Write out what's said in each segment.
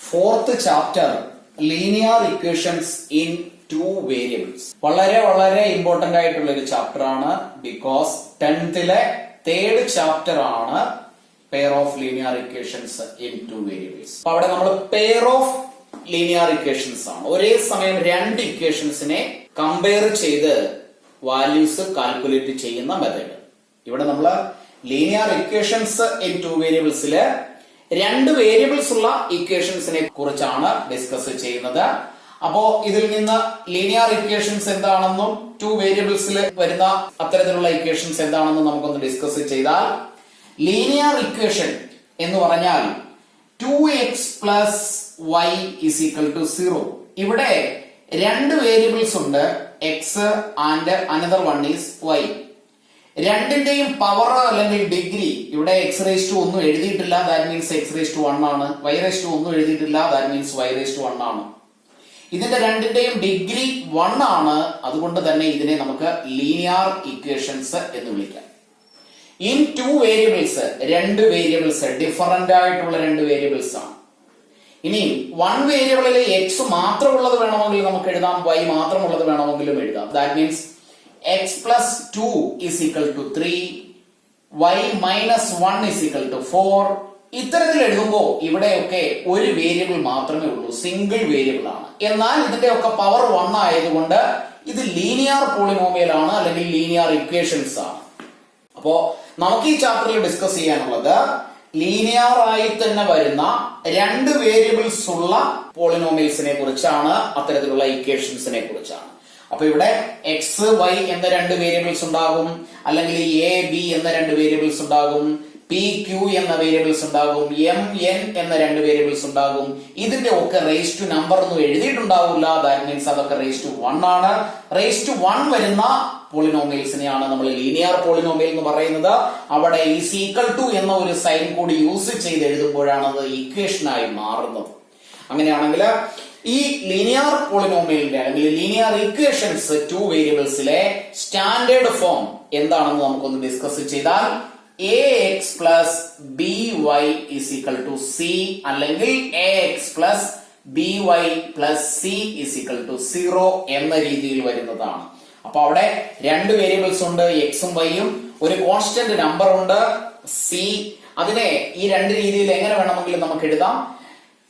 Fourth chapter linear equations in two variables. വളരെ important ആയിട്ടുള്ള ഒരു ചാപ്റ്റർ ആണ്. ബിക്കോസ് 10th തേർഡ് ചാപ്റ്റർ ആണ് pair of linear equations in two variables. അപ്പൊ അവിടെ നമ്മൾ പെയർ ഓഫ് ലീനിയർ ഇക്വേഷൻസ് ആണ്. ഒരേ സമയം രണ്ട് ഇക്വേഷൻസിനെ കമ്പയർ ചെയ്ത് വാല്യൂസ് കാൽക്കുലേറ്റ് ചെയ്യുന്ന മെത്തേഡ്. ഇവിടെ നമ്മൾ ലീനിയർ ഇക്വേഷൻസ് ഇൻ ടു വേരിയബിൾസില് രണ്ട് വേരിയബിൾസ് ഉള്ള ഇക്വേഷൻസിനെ കുറിച്ചാണ് ഡിസ്കസ് ചെയ്യുന്നത്. അപ്പോ ഇതിൽ നിന്ന് ലീനിയർ ഇക്വേഷൻസ് എന്താണെന്നും ടു വേരിയബിൾസിൽ വരുന്ന അത്തരത്തിലുള്ള ഇക്വേഷൻസ് എന്താണെന്നും നമുക്കൊന്ന് ഡിസ്കസ് ചെയ്താൽ, ലീനിയർ ഇക്വേഷൻ എന്ന് പറഞ്ഞാൽ 2x plus y is equal to 0. ഇവിടെ രണ്ട് വേരിയബിൾസ് ഉണ്ട്, x and another one is y. രണ്ടിന്റെയും പവർ അല്ലെങ്കിൽ ഡിഗ്രി, ഇവിടെ എക്സ് റേസ് ടു ഒന്നും എഴുതിയിട്ടില്ല, that means x raise to 1 ആണ്. വൈ റേസ് ടു ഒന്നും എഴുതിയിട്ടില്ല, that means y raise to 1 ആണ്. ഇതിന്റെ രണ്ടിന്റെയും ഡിഗ്രി 1 ആണ്. അതുകൊണ്ട് തന്നെ ഇതിനെ നമുക്ക് ലീനിയർ ഇക്വേഷൻസ് എന്ന് വിളിക്കാം. ഇൻ ടു വേരിയബിൾസ്, രണ്ട് വേരിയബിൾസ്, ഡിഫറന്റ് ആയിട്ടുള്ള രണ്ട് വേരിയബിൾസ് ആണ്. ഇനി വൺ വേരിയബിളിൽ എക്സ് മാത്രമുള്ളത് വേണമെങ്കിൽ നമുക്ക് എഴുതാം, വൈ മാത്രമുള്ളത് വേണമെങ്കിലും എഴുതാം. That means x plus 2 is equal to 3, y minus 1 is equal to 4. ഇത്തരത്തിൽ എഴുതുമ്പോൾ ഇവിടെയൊക്കെ ഒരു വേരിയബിൾ മാത്രമേ ഉള്ളൂ, സിംഗിൾ വേരിയബിൾ ആണ്. എന്നാൽ ഇതിന്റെ ഒക്കെ പവർ 1 ആയതുകൊണ്ട് ഇത് ലീനിയർ പോളിനോമിയൽ ആണ്, അല്ലെങ്കിൽ ലീനിയർ ഇക്വേഷൻസ് ആണ്. അപ്പോ നമുക്ക് ഈ ചാപ്റ്ററിൽ ഡിസ്കസ് ചെയ്യാനുള്ളത് ലീനിയർ ആയി തന്നെ വരുന്ന രണ്ട് വേരിയബിൾസ് ഉള്ള പോളിനോമിയൽസിനെ കുറിച്ചാണ്, അത്തരത്തിലുള്ള ഇക്വേഷൻസിനെ കുറിച്ചാണ്. അപ്പൊ ഇവിടെ എക്സ് വൈ എന്ന രണ്ട് വേരിയബിൾസ് ഉണ്ടാകും, അല്ലെങ്കിൽ എ ബി എന്ന രണ്ട് വേരിയബിൾസ് ഉണ്ടാകും, പി ക്യൂ എന്ന വേരിയബിൾസ് ഉണ്ടാകും, എം എൻ എന്ന രണ്ട് വേരിയബിൾസ് ഉണ്ടാകും. ഇതിന്റെ ഒക്കെ റേസ് ടു നമ്പർ ഒന്നും എഴുതിയിട്ടുണ്ടാവില്ല, ദാറ്റ് മീൻസ് അതൊക്കെ റേസ് ടു 1 ആണ്. റേസ് ടു 1 വരുന്ന പോളിനോമിയൽസിനെയാണ് നമ്മൾ ലീനിയർ പോളിനോമിയൽ എന്ന് പറയുന്നത്. അവിടെ ഈസ് ഈക്വൽ ടു എന്ന ഒരു സൈൻ കൂടി യൂസ് ചെയ്ത് എഴുതുമ്പോഴാണ് അത് ഇക്വേഷനായി മാറുന്നത്. അങ്ങനെയാണെങ്കിൽ ഈ ലീനിയർ പോളിനോമിയലിന്റെ അല്ലെങ്കിൽ ലീനിയർ ഇക്വേഷൻസ് ടു വേരിയബിൾസിലെ സ്റ്റാൻഡേർഡ് ഫോം എന്താണെന്ന് നമുക്കൊന്ന് ഡിസ്കസ് ചെയ്താൽ, ax plus by is equal to c, അല്ലെങ്കിൽ ax plus by plus c is equal to 0 എന്ന രീതിയിൽ വരുന്നതാണ്. അപ്പൊ അവിടെ രണ്ട് വേരിയബിൾസ് ഉണ്ട്, എക്സും വൈയും, ഒരു കോൺസ്റ്റന്റ് നമ്പർ ഉണ്ട് c. അതിനെ ഈ രണ്ട് രീതിയിൽ എങ്ങനെ വേണമെങ്കിലും നമുക്ക് എഴുതാം.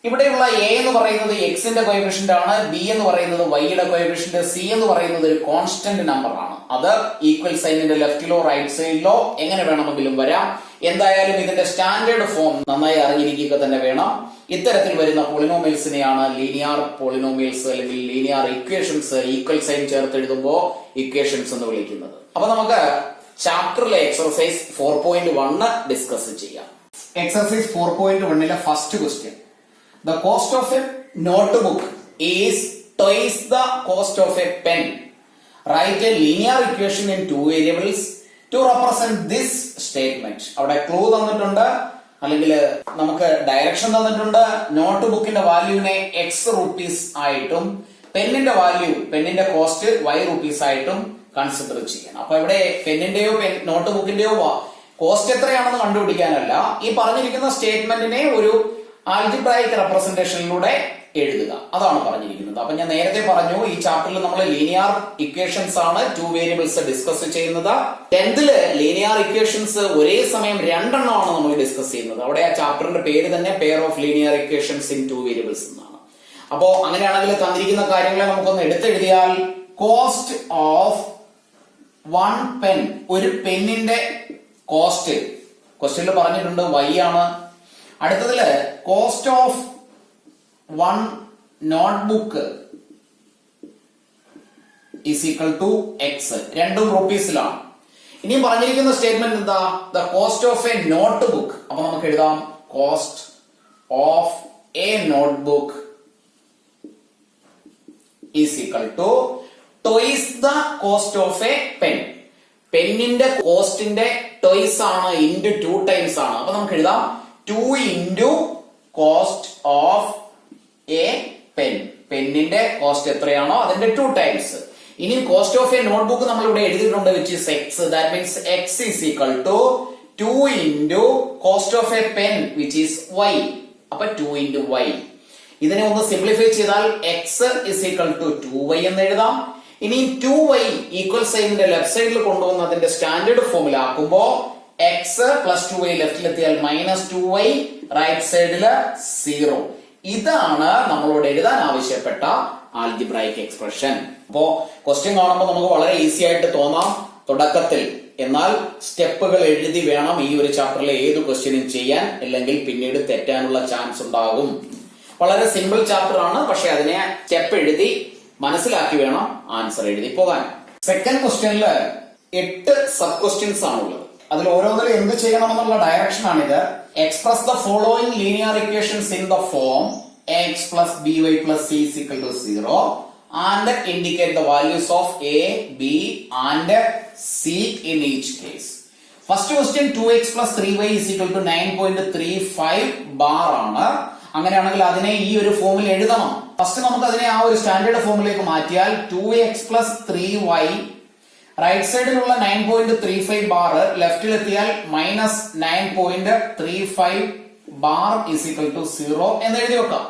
ഇവിടെയുള്ള എ എന്ന് പറയുന്നത് എക്സിന്റെ കോഎഫിഷ്യന്റ് ആണ്, ബി എന്ന് പറയുന്നത് വൈയുടെ കോഎഫിഷ്യന്റ്, സി എന്ന് പറയുന്നത് ഒരു കോൺസ്റ്റന്റ് നമ്പർ ആണ്. അത് ഈക്വൽ സൈനിന്റെ ലെഫ്റ്റിലോ റൈറ്റ് സൈഡിലോ എങ്ങനെ വേണമെങ്കിലും വരാം. എന്തായാലും ഇതിന്റെ സ്റ്റാൻഡേർഡ് ഫോം നന്നായി അറിഞ്ഞിരിക്കുക തന്നെ വേണം. ഇത്തരത്തിൽ വരുന്ന പോളിനോമിയൽസിനെയാണ് ലീനിയർ പോളിനോമിയൽസ് അല്ലെങ്കിൽ ലീനിയർ ഇക്വേഷൻസ് ഈക്വൽ സൈൻ ചേർത്ത് എഴുതുമ്പോൾ ഇക്വേഷൻസ് എന്ന് വിളിക്കുന്നത്. അപ്പൊ നമുക്ക് ചാപ്റ്ററിലെ എക്സർസൈസ് 4.1 ഡിസ്കസ് ചെയ്യാം. Exercise 4.1 first question, the cost of a notebook is twice the cost of a pen. Write a linear equation in two variables to represent this statement. അവിടെ clue തന്നിട്ടുണ്ട്, അല്ലെങ്കിൽ നമുക്ക് ഡയറക്ഷൻ തന്നിട്ടുണ്ട്. നോട്ട് ബുക്കിന്റെ വാല്യൂവിനെ X rupees ആയിട്ടും പെന്നിന്റെ value, പെന്നിന്റെ cost Y rupees ആയിട്ടും consider ചെയ്യണം. അപ്പൊ ഇവിടെ പെന്നിന്റെയോ നോട്ട് ബുക്കിന്റെയോ കോസ്റ്റ് എത്രയാണെന്ന് കണ്ടുപിടിക്കാനല്ല, ഈ പറഞ്ഞിരിക്കുന്ന സ്റ്റേറ്റ്മെന്റിനെ ഒരു ആൽജിബ്രായിക് റെപ്രസെന്റേഷനിലൂടെ എഴുതുക, അതാണ് പറഞ്ഞിരിക്കുന്നത്. അപ്പൊ ഞാൻ നേരത്തെ പറഞ്ഞു, ഈ ചാപ്റ്ററിൽ നമ്മൾ ലീനിയർ ഇക്വേഷൻസ് ആണ് ടു വേരിയബിൾസ് ഡിസ്കസ് ചെയ്യുന്നത്. 10th ലീനിയർ ഇക്വേഷൻസ് ഒരേ സമയം രണ്ടെണ്ണമാണ് നമ്മൾ ഡിസ്കസ് ചെയ്യുന്നത്. അവിടെ ആ ചാപ്റ്ററിന്റെ പേര് തന്നെ pair of linear equations in two variables എന്നാണ്. അപ്പോ അങ്ങനെയാണെങ്കിൽ തന്നിരിക്കുന്ന കാര്യങ്ങളെ നമുക്കൊന്ന് എടുത്തെഴുതിയാൽ, കോസ്റ്റ് ഓഫ് 1 പെൻ, ഒരു പെന്നിന്റെ കോസ്റ്റ് ക്വസ്റ്റ്യനിൽ പറഞ്ഞിട്ടുണ്ട് y ആണ്. അടുത്തതില് cost of 1 notebook is equal to x, രണ്ടും റുപ്പീസിലാണ്. ഇനിയും പറഞ്ഞിരിക്കുന്ന സ്റ്റേറ്റ്മെന്റ് എന്താ, the cost of a note book. അപ്പൊ നമുക്ക് എഴുതാം, cost of a notebook is equal to twice the cost of a pen. പെന്നിന്റെ കോസ്റ്റിന്റെ ട്വൈസ് ആണ്, ഇൻറ്റു 2 ടൈംസ് ആണ്. അപ്പൊ നമുക്ക് എഴുതാം 2 into cost of a pen. പെന്നിന്റെ കോസ്റ്റ് എത്രയാണോ അതിന്റെ 2 ടൈംസ്. ഇനി കോസ്റ്റ് ഓഫ് എ നോട്ട്ബുക്ക് നമ്മൾ ഇവിടെ എഴുതിയിട്ടുണ്ട്, which is x. That means x is equal to 2 into cost of a pen, which is y. അപ്പൊ 2 into y. ഇതിനെ ഒന്ന് സിംപ്ലിഫൈ ചെയ്താൽ X is equal to 2y എന്ന് എഴുതാം. ഇനി 2y ഈക്വൽ സൈനിന്റെ ലെഫ്റ്റ് സൈഡിൽ കൊണ്ടുവന്ന് അതിന്റെ സ്റ്റാൻഡേർഡ് ഫോമിലാക്കുമ്പോ എക്സ് പ്ലസ് 2y ലെഫ്റ്റിലെത്തിയാൽ -2y, റൈറ്റ് സൈഡില് 0. ഇതാണ് നമ്മളോട് എഴുതാൻ ആവശ്യപ്പെട്ട ആൽജിബ്രൈക് എക്സ്പ്രഷൻ. അപ്പോ ക്വസ്റ്റ്യൻ കാണുമ്പോൾ നമുക്ക് വളരെ ഈസി ആയിട്ട് തോന്നാം തുടക്കത്തിൽ. എന്നാൽ സ്റ്റെപ്പുകൾ എഴുതി വേണം ഈ ഒരു ചാപ്റ്ററിലെ ഏത് ക്വസ്റ്റ്യനും ചെയ്യാൻ, അല്ലെങ്കിൽ പിന്നീട് തെറ്റാനുള്ള ചാൻസ് ഉണ്ടാകും. വളരെ സിമ്പിൾ ചാപ്റ്റർ ആണ്, പക്ഷെ അതിനെ സ്റ്റെപ്പ് എഴുതി മനസ്സിലാക്കി വേണം ആൻസർ എഴുതി പോകാൻ. സെക്കൻഡ് ക്വസ്റ്റ്യനില് 8 സബ് ക്വസ്റ്റ്യൻസ് ആണുള്ളത്. അതിൽ ഓരോന്നിലും എന്ത് ചെയ്യണമെന്നുള്ള ഡയറക്ഷൻ ആണിത്. Express the following linear equations in the form x plus b y plus c is equal to 0 and indicate the values of a, b and c in each case. First question 2x plus 3y is equal to 9.35 bar ആണ്. അങ്ങനെയാണെങ്കിൽ അതിനെ ഈ ഒരു ഫോമിൽ എഴുതണം. First നമുക്ക് അതിനെ ആ ഒരു സ്റ്റാൻഡേർഡ് ഫോമിലേക്ക് മാറ്റിയാൽ 2x plus 3y റൈറ്റ് സൈഡിലുള്ള 9.35 ബാർ ലെഫ്റ്റിൽ എത്തിയാൽ -9.35 ബാർ is equal to 0 എന്ന് എഴുതി വെക്കാം.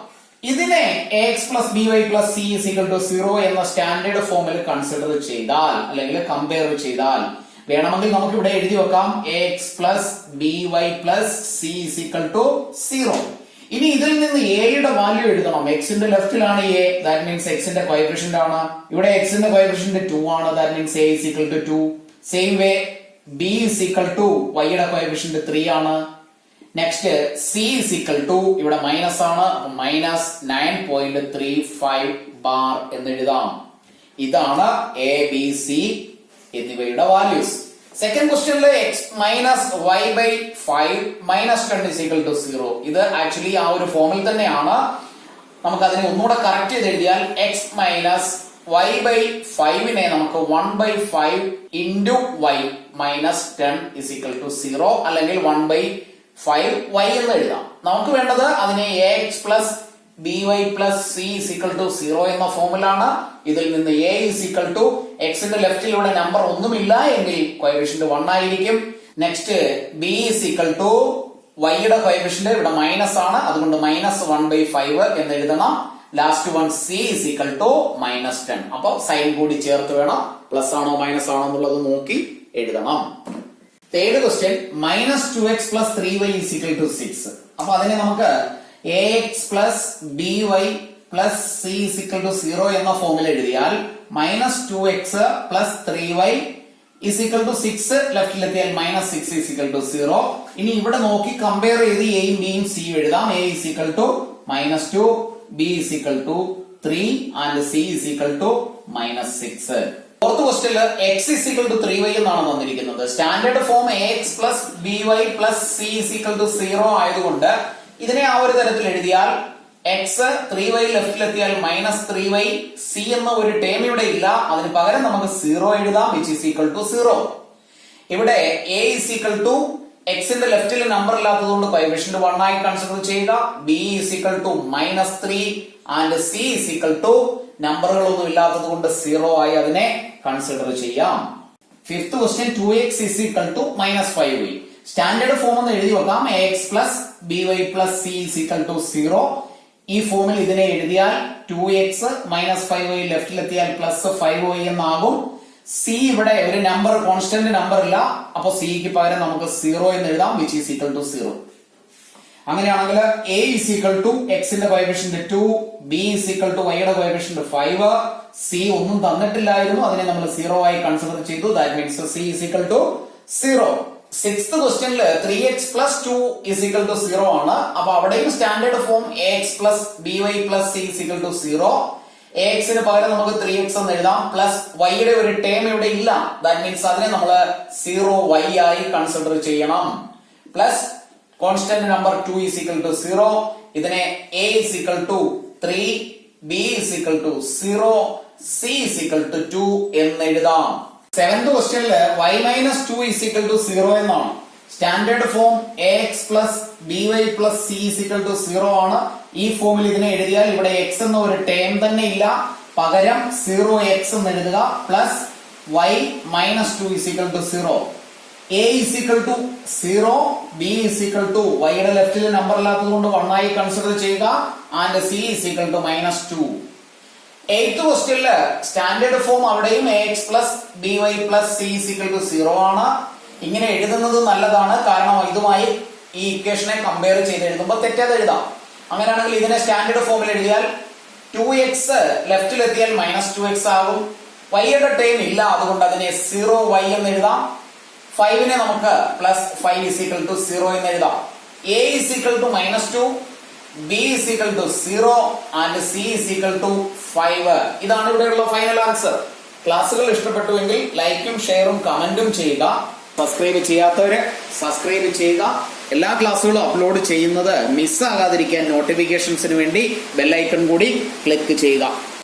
ഇതിനെ ax plus by plus c is equal to 0 എന്ന സ്റ്റാൻഡേർഡ് ഫോമിൽ കൺസിഡർ ചെയ്താൽ അല്ലെങ്കിൽ കമ്പയർ ചെയ്താൽ വേണമെങ്കിൽ നമുക്ക് ഇവിടെ എഴുതി വെക്കാം ax plus by plus c is equal to 0. ഇനി ഇതിൽ നിന്ന് a യുടെ വാല്യൂ എഴുതണം. x ന്റെ ലെഫ്റ്റിലാണ് a, that means x ന്റെ കോഎഫിഷ്യന്റ് ആണ്. ഇവിടെ x ന്റെ കോഎഫിഷ്യന്റ് 2 ആണ്, that means a is equal to 2. Same way b is equal to y യുടെ കോഎഫിഷ്യന്റ് 3 ആണ്. Next c is equal to ഇവിടെ മൈനസ് ആണ്, അപ്പോൾ -9.35 ബാർ എന്ന് എഴുതാം. ഇതാണ് a, b, c എന്നിവയുടെ വാല്യൂസ്. സെക്കൻഡ് ക്വസ്റ്റ്യനിലെ x minus y by 5 minus 10 is equal to 0. ഇത് ആക്ച്വലി ആ ഒരു ഫോമിൽ തന്നെയാണ്. നമുക്ക് അതിനെ ഒന്നുകൂടെ കറക്റ്റ് ചെയ്ത് എഴുതിയാൽ x minus y by 5 നമുക്ക് 1 by 5 into y minus 10 is equal to 0 അല്ലെങ്കിൽ 1 by 5y എന്ന് എഴുതാം. നമുക്ക് വേണ്ടത് അതിനെ ax plus by plus c is equal to 0 എന്ന ഫോമിലാണ്. ഇതിൽ നിന്ന് a is equal to x ന്റെ ലെഫ്റ്റിൽ ഇവിടെ നമ്പർ ഒന്നുമില്ല എങ്കിൽ കോഎഫിഷ്യന്റ് 1 ആയിരിക്കും. Next b is equal to y യുടെ കോഎഫിഷ്യന്റ് ഇവിടെ മൈനസ് ആണ്, അതുകൊണ്ട് -1 by 5 എന്ന് എഴുതണം. Last one c is equal to -10. അപ്പൊ സൈൻ കൂടി ചേർത്ത് വേണം പ്ലസ് ആണോ മൈനസ് ആണോ എന്നുള്ളത് നോക്കി എഴുതണം. Third question -2x plus 3y is equal to 6. അപ്പൊ അതിനെ നമുക്ക് ax plus by plus c is equal to 0 എന്ന ഫോമിൽ എഴുതിയാൽ -2x plus 3y is equal to 6 ലെഫ്റ്റിലെത്തിയാൽ -6 is equal to 0. ഇനി ഇവിടെ നോക്കി കമ്പയർ ചെയ്ത് എയും ബിയും സിയും എഴുതാം. a is equal to -2, b is equal to 3 and c is equal to -6. Fourth ക്വസ്റ്റ്യനിൽ x is equal to 3y എന്നാണ് തന്നിരിക്കുന്നത്. Standard form ax plus by plus c is equal to 0 ആയതുകൊണ്ട് ഇതിനെ ആ ഒരു തരത്തിൽ എഴുതിയാൽ x 3y ലെഫ്റ്റിലെത്തിയാൽ -3y, c എന്ന ഒരു ടേം ഇവിടെ ഇല്ല, അതിന് പകരം നമുക്ക് 0 എഴുതാം, which is equal to 0. ഇവിടെ a is equal to x ന്റെ ലെഫ്റ്റിൽ നമ്പർ ഇല്ലാത്തതുകൊണ്ട് കോഎഫിഷ്യന്റ് 1 ആയി കൺസിഡർ ചെയ്യുക. b is equal to -3 and c is equal to നമ്പറുകളൊന്നും ഇല്ലാത്തതുകൊണ്ട് 0 ആയി അതിനെ കൺസിഡർ ചെയ്യാം. Fifth question 2x is equal to -5y. Standard form എന്ന് എഴുതി വെക്കാം. ax plus by plus c is equal to 0. ഈ ഫോമിൽ ഇതിനെ എഴുതിയാൽ 2x -5y ലെഫ്റ്റിലെത്തിയാൽ +5y എന്നാകും. c ഇവിടെ ഒരു നമ്പർ കോൺസ്റ്റന്റ് നമ്പർ ഇല്ല, അപ്പൊ c ക്ക് പകരം നമുക്ക് 0 എന്ന് എഴുതാം, which is equal to 0. അങ്ങനെയാണെങ്കിൽ a is equal to x ന്റെ coefficient 2, b is equal to y യുടെ കോഎഫിഷ്യന്റ് 5, c ഒന്നും തന്നിട്ടില്ലായിരുന്നു, അതിനെ നമ്മൾ 0 ആയി കൺസിഡർ ചെയ്തു. That means c is equal to 0. Sixth ക്വസ്റ്റ്യനിൽ 3x plus 2 is equal to 0 ആണ്. അപ്പൊ അവിടെയും standard form ax plus by plus c is equal to 0. ax ന് പകരം നമുക്ക് 3x എന്ന് എഴുതാം, പ്ലസ് y യുടെ ഒരു ടേം ഇവിടെ ഇല്ല, ദാറ്റ് മീൻസ് അതിനെ നമ്മൾ 0y ആയി കൺസിഡർ ചെയ്യണം. Plus constant number 2 is equal to 0. ഇതിനെ a is equal to 3, b is equal to 0, c is equal to 2 എന്ന് എഴുതാം. സെവൻത് ക്വസ്റ്റ്യനിൽ y minus 2 is equal to 0 എന്നാണ്. Standard form ax plus by plus c is equal to 0 ആണ്. ഈ ഫോമിൽ ഇതിനെ എഴുതിയാൽ ഇവിടെ x എന്ന ഒരു ടേം തന്നെ ഇല്ല, പകരം 0x എന്ന് എഴുതുക, plus y minus 2 is equal to 0. A is equal to 0, B is equal to വൈയുടെ ലെഫ്റ്റിൽ നമ്പർ ഇല്ലാത്തത് കൊണ്ട് 1 ആയി കൺസിഡർ ചെയ്യുക and C is equal to -2. 8th ക്വസ്റ്റ്യനില് സ്റ്റാൻഡേർഡ് ഫോം അവിടെയും ax plus by plus c is equal to 0 ആണ്. ഇങ്ങനെ എഴുതുന്നത് നല്ലതാണ്, കാരണം ഇതുമായി ഈ ഇക്വേഷനെ കമ്പയർ ചെയ്ത് എഴുതുമ്പോൾ തെറ്റാതെ എഴുതാം. അങ്ങനെയാണെങ്കിൽ ഇതിനെ സ്റ്റാൻഡേർഡ് ഫോമിൽ എഴുതിയാൽ 2x ലെഫ്റ്റിൽ എത്തിയാൽ -2x ആകും. വൈയുടെ ടേം ഇല്ല, അതുകൊണ്ട് അതിനെ 0y എന്ന് എഴുതാം. 5നെ നമുക്ക് +5 is equal to 0 എന്ന് എഴുതാം. a is equal to -2, b is equal to 0 and c is equal to 5. ഇതാണ് ഇവിടെയുള്ള ഫൈനൽ ആൻസർ. ക്ലാസ്സുകൾ ഇഷ്ടപ്പെട്ടുവെങ്കിൽ ലൈക്കും ഷെയറും കമന്റും ചെയ്യുക. സബ്സ്ക്രൈബ് ചെയ്യാത്തവര് സബ്സ്ക്രൈബ് ചെയ്യുക. എല്ലാ ക്ലാസ്സുകളും അപ്ലോഡ് ചെയ്യുന്നത് മിസ്സാകാതിരിക്കാൻ നോട്ടിഫിക്കേഷൻസിന് വേണ്ടി ബെല്ലൈക്കൺ കൂടി ക്ലിക്ക് ചെയ്യുക.